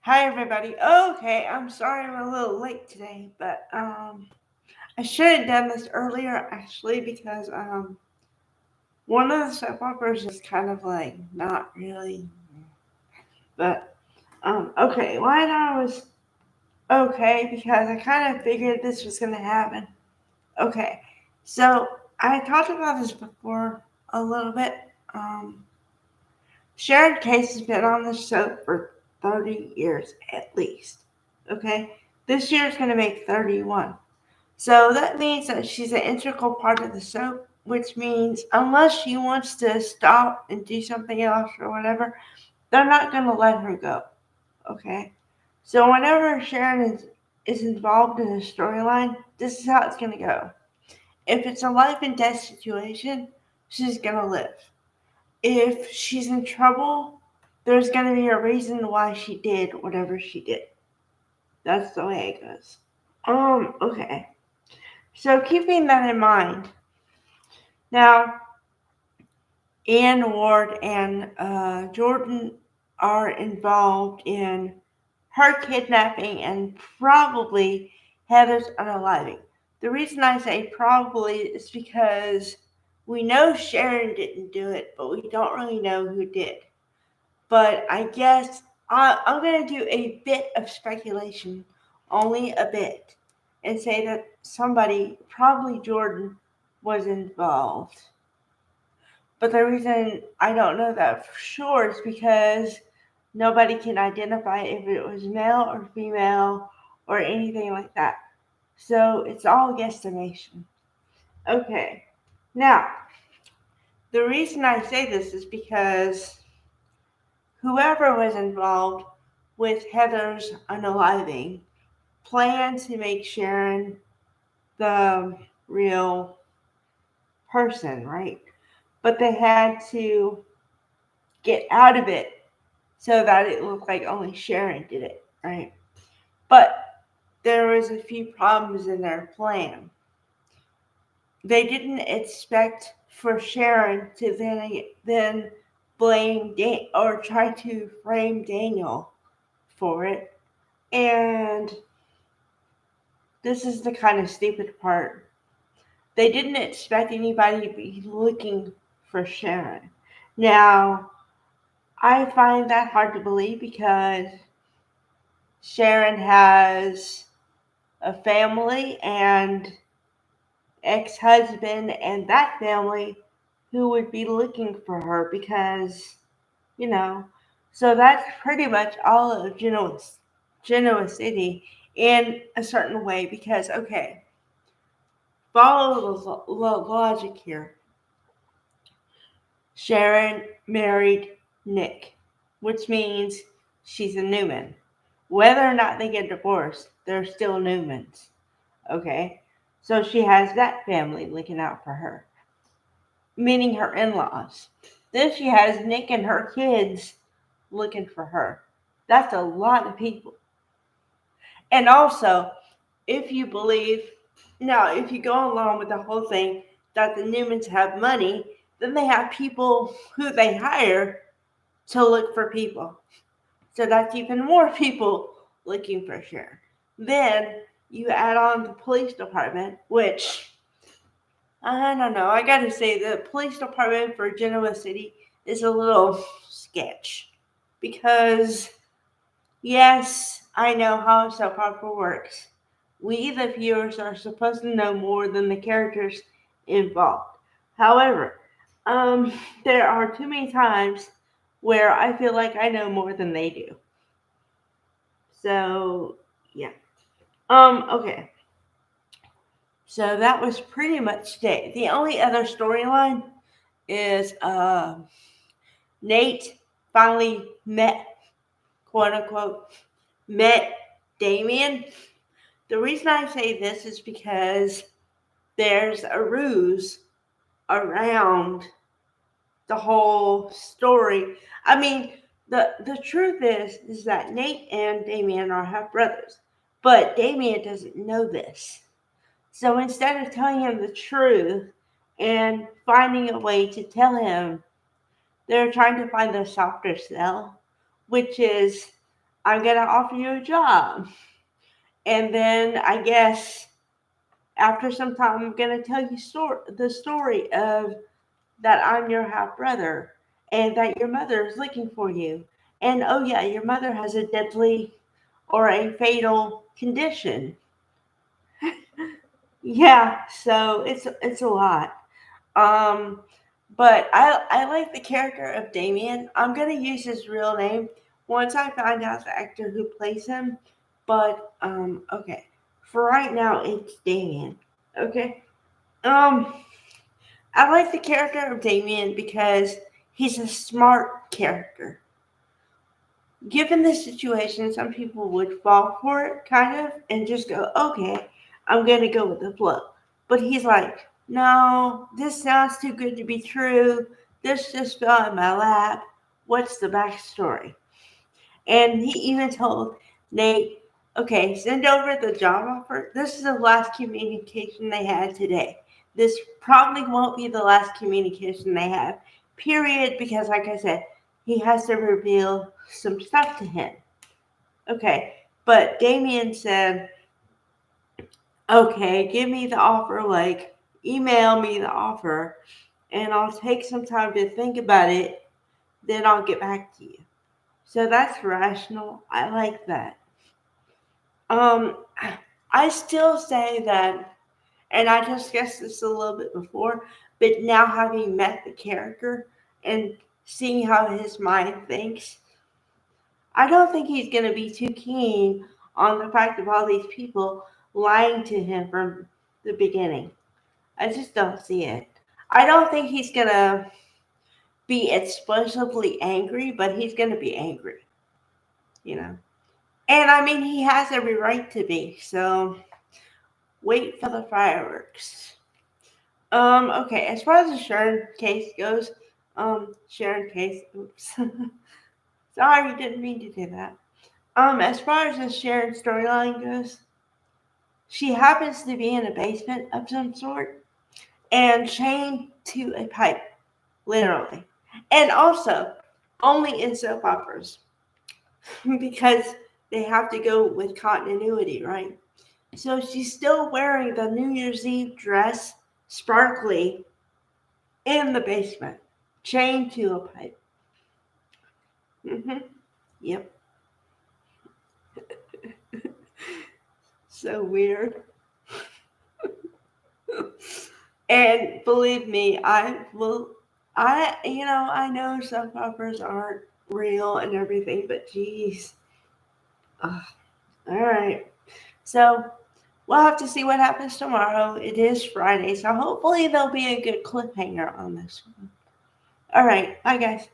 Hi everybody. Okay, I'm sorry I'm a little late today, but I should have done this earlier actually because one of the soap operas is kind of like not really, but okay. Why I was okay because I kind of figured this was gonna happen. Okay, so I talked about this before a little bit. Um, Sharon Case has been on the show for 30 years at least. Okay, this year is gonna make 31. So that means that she's an integral part of the soap, which means unless she wants to stop and do something else or whatever, they're not going to let her go. Okay? So whenever is involved in a storyline, this is how it's going to go. If it's a life and death situation, she's going to live. If she's in trouble, there's going to be a reason why she did whatever she did. That's the way it goes. Okay. So keeping that in mind, now Anne Ward and Jordan are involved in her kidnapping and probably Heather's unaliving. The reason I say probably is because we know Sharon didn't do it, but we don't really know who did. But I guess I'm going to do a bit of speculation, only a bit, and say that somebody, probably Jordan, was involved. But the reason I don't know that for sure is because nobody can identify if it was male or female or anything like that. So it's all guesstimation. Okay. Now, the reason I say this is because whoever was involved with Heather's unaliving planned to make Sharon the real person, right? But they had to get out of it so that it looked like only Sharon did it, right? But there was a few problems in their plan. They didn't expect for Sharon to then blame or try to frame Daniel for it. And this is the kind of stupid part. They didn't expect anybody to be looking for Sharon. Now, I find that hard to believe because Sharon has a family and ex husband and that family who would be looking for her because, you know, so that's pretty much all of Genoa City in a certain way because, okay, follow the logic here. Sharon married Nick, which means she's a Newman. Whether or not they get divorced, they're still Newmans. Okay? So she has that family looking out for her, meaning her in laws. Then she has Nick and her kids looking for her. That's a lot of people. And also, if you believe, now, if you go along with the whole thing that the Newmans have money, then they have people who they hire to look for people. So that's even more people looking for Sharon. Then you add on the police department, which I don't know. I gotta say, the police department for Genoa City is a little sketch because, yes, I know how a soap opera works. We, the viewers, are supposed to know more than the characters involved. However, um, there are too many times where I feel like I know more than they do. So, yeah. Okay. So that was pretty much it. The only other storyline is Nate finally met, quote unquote, met Damien. The reason I say this is because there's a ruse around the whole story. I mean, the truth is that Nate and Damien are half brothers, but Damien doesn't know this. So instead of telling him the truth and finding a way to tell him, they're trying to find the softer sell, which is I'm gonna offer you a job. And then I guess after some time, I'm gonna tell you the story of that I'm your half brother and that your mother is looking for you. And oh yeah, your mother has a deadly or a fatal condition. Yeah, so it's a lot. Um, but I like the character of Damien. I'm gonna use his real name once I find out the actor who plays him. But okay, for right now it's Damien. Okay. Um, I like the character of Damien because he's a smart character. Given the situation, some people would fall for it, kind of, and just go, okay, I'm going to go with the flow. But he's like, no, this sounds too good to be true. This just fell in my lap. What's the backstory? And he even told Nate, okay, send over the job offer. This is the last communication they had today. This probably won't be the last communication they have, period, because, like I said, he has to reveal some stuff to him. Okay, but Damien said, okay, give me the offer, like, email me the offer, and I'll take some time to think about it, then I'll get back to you. So that's rational. I like that. Um, I still say that, and I discussed this a little bit before, but now having met the character and seeing how his mind thinks, I don't think he's going to be too keen on the fact of all these people lying to him from the beginning. I just don't see it. I don't think he's going to be explosively angry, but he's going to be angry, you know. And I mean, he has every right to be, so wait for the fireworks. Okay, as far as the Sharon case goes, Sharon case, oops. Sorry, didn't mean to do that. As far as the Sharon storyline goes, she happens to be in a basement of some sort and chained to a pipe, literally. And also, only in soap operas, because they have to go with continuity, right? So she's still wearing the New Year's Eve dress, sparkly, in the basement, chained to a pipe. Yep. So weird. And believe me, I will. I know soap operas aren't real and everything, but geez. Ugh. All right. So we'll have to see what happens tomorrow. It is Friday, so hopefully there'll be a good cliffhanger on this one. All right. Bye, guys.